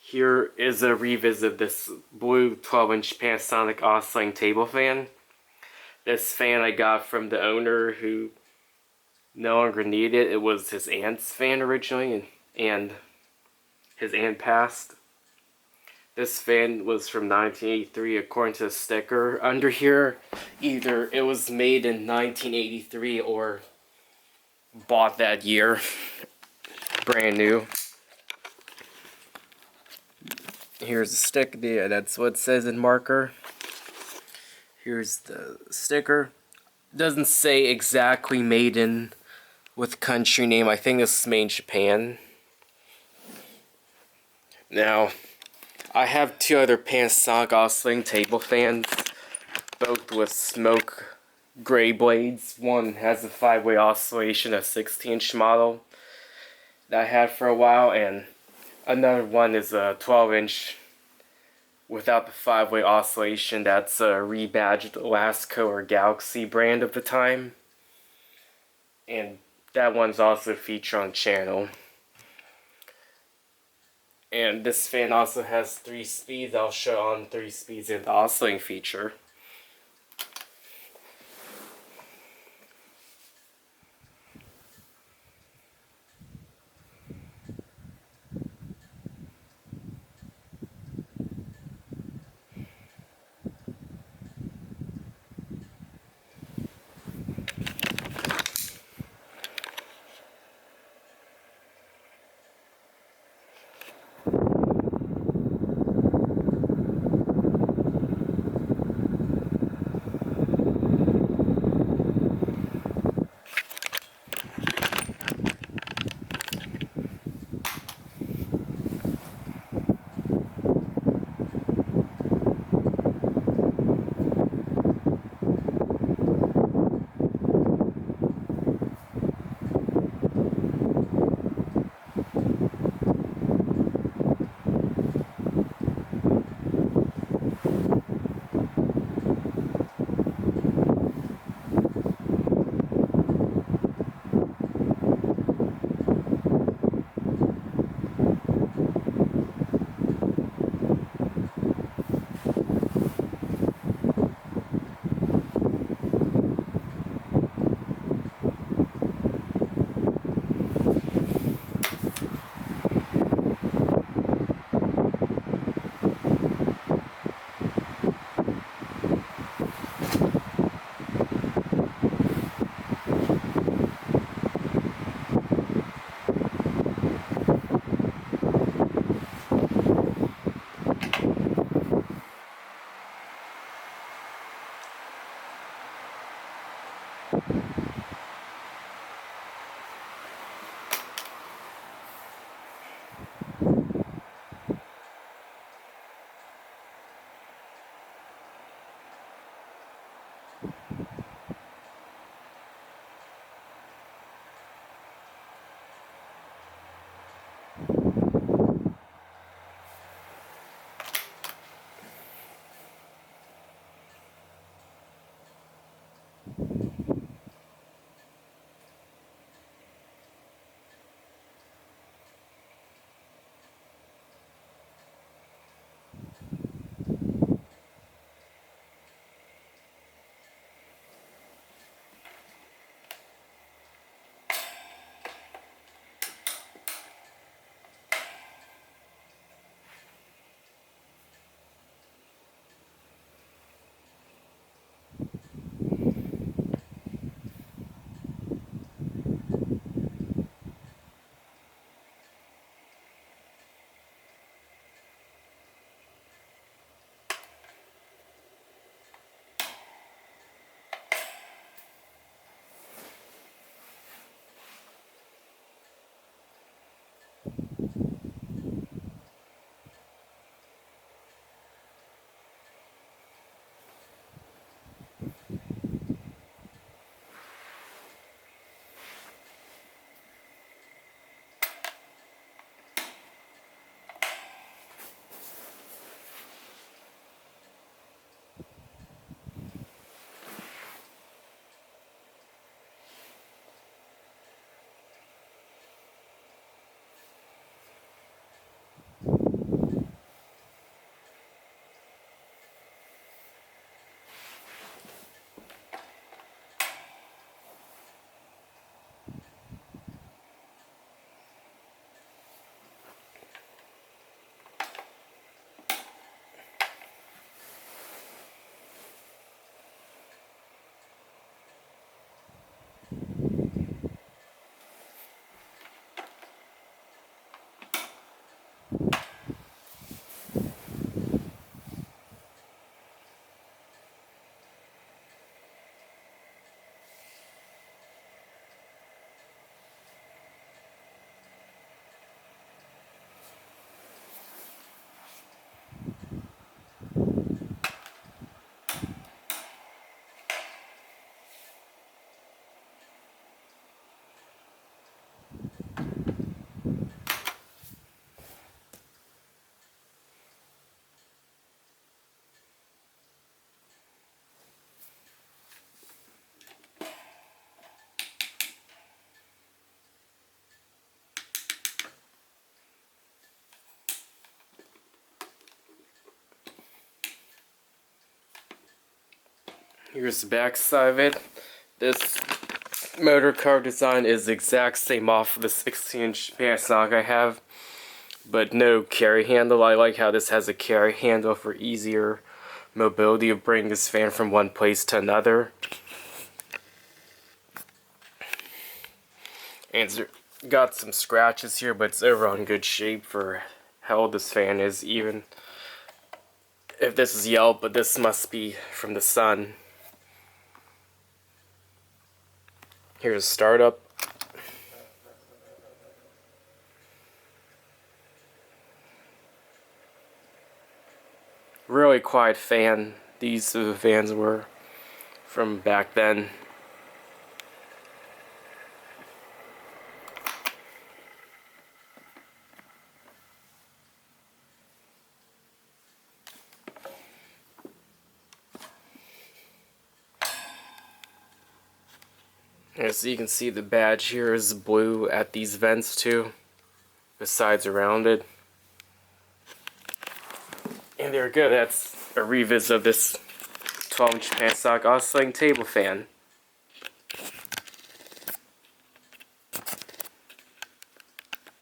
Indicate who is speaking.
Speaker 1: Here is a revisit of this blue 12-inch Panasonic oscillating table fan. This fan I got from the owner who no longer needed it. It was his aunt's fan originally, and his aunt passed. This fan was from 1983 according to the sticker under here. Either it was made in 1983 or bought that year. Brand new. Here's the stick. Yeah, that's what it says in marker. Here's the sticker. It doesn't say exactly made in with country name. I think this is made in Japan. Now, I have two other Panasonic oscillating table fans, both with smoke gray blades. One has a 5-way oscillation, a 16-inch model that I had for a while, and another one is a 12-inch without the 5-way oscillation. That's a rebadged Lasko or Galaxy brand of the time, and that one's also featured on the channel. And this fan also has 3 speeds. I'll show on 3 speeds in the oscillating feature. Here's the back side of it. This motor car design is the exact same off the 16-inch Panasonic I have, but no carry handle. I like how this has a carry handle for easier mobility of bringing this fan from one place to another. And it's got some scratches here, but it's overall in good shape for how old this fan is, even if this is yellow, but this must be from the sun. Here's startup. Really quiet fan. These are the fans were from back then. As you can see, the badge here is blue at these vents too. The sides are rounded. And there we go, that's a revisit of this 12-inch Panasonic oscillating table fan.